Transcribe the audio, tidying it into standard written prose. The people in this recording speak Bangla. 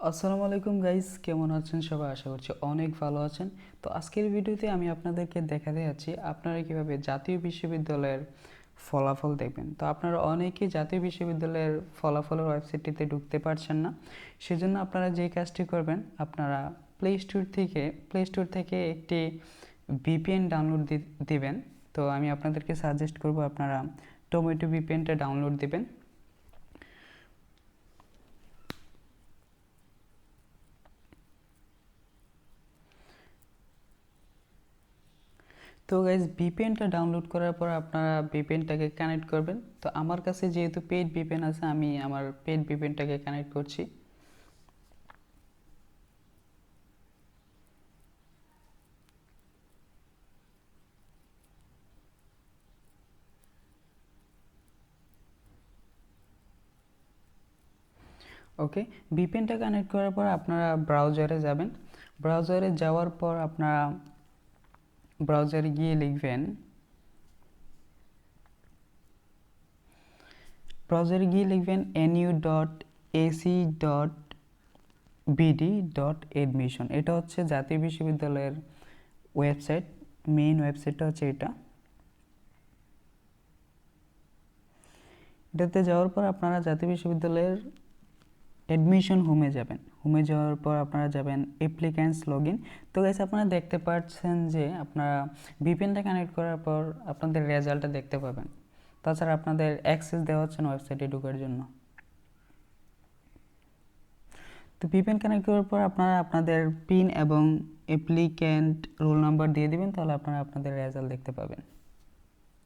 আসসালামু আলাইকুম গাইস, কেমন আছেন সবাই? আশা করছি অনেক ভালো আছেন। তো আজকের ভিডিওতে আমি আপনাদেরকে দেখাতে যাচ্ছি আপনারা কিভাবে জাতীয় বিশ্ববিদ্যালয়ের ফলাফল দেখবেন। তো আপনারা অনেকেই জাতীয় বিশ্ববিদ্যালয়ের ফলাফলের ওয়েবসাইটটিতে ঢুকতে পারছেন না। সেজন্য আপনারা যে কাজটি করবেন, আপনারা প্লে স্টোর থেকে একটি ভিপিএন ডাউনলোড দিবেন। তো আমি আপনাদেরকে সাজেস্ট করব আপনারা টমেটো ভিপিএনটা ডাউনলোড দিবেন। তো গাইজ ভিপিএনটা ডাউনলোড করার পর আপনারা ভিপিএনটাকে কানেক্ট করবেন। তো আমার কাছে যেহেতু পেইড ভিপিএন আছে, আমি আমার পেইড ভিপিএনটাকে কানেক্ট করছি। ওকে, ভিপিএনটা কানেক্ট করার পর আপনারা ব্রাউজারে যাবেন। ব্রাউজারে যাওয়ার পর আপনারা ব্রাউজারে গিয়ে লিখবেন nu.ac.bd.admission। এটা হচ্ছে জাতীয় বিশ্ববিদ্যালয়ের ওয়েবসাইট। মেইন ওয়েবসাইটটা হচ্ছে এটা। এটাতে যাওয়ার পর আপনারা জাতীয় বিশ্ববিদ্যালয়ের অ্যাডমিশন হোমে যাবেন। হোমে যাওয়ার পর আপনারা যাবেন অ্যাপ্লিক্যান্টস লগ ইন। তো গাইস আপনারা দেখতে পাচ্ছেন যে আপনারা ভিপিএনটা কানেক্ট করার পর আপনাদের রেজাল্টটা দেখতে পাবেন। তাছাড়া আপনাদের অ্যাক্সেস দেওয়া হচ্ছে না ওয়েবসাইটে ঢোকার জন্য। তো ভিপিএন কানেক্ট করার পর আপনারা আপনাদের পিন এবং অ্যাপ্লিক্যান্ট রোল নাম্বার দিয়ে দিবেন, তাহলে আপনারা আপনাদের রেজাল্ট দেখতে পাবেন।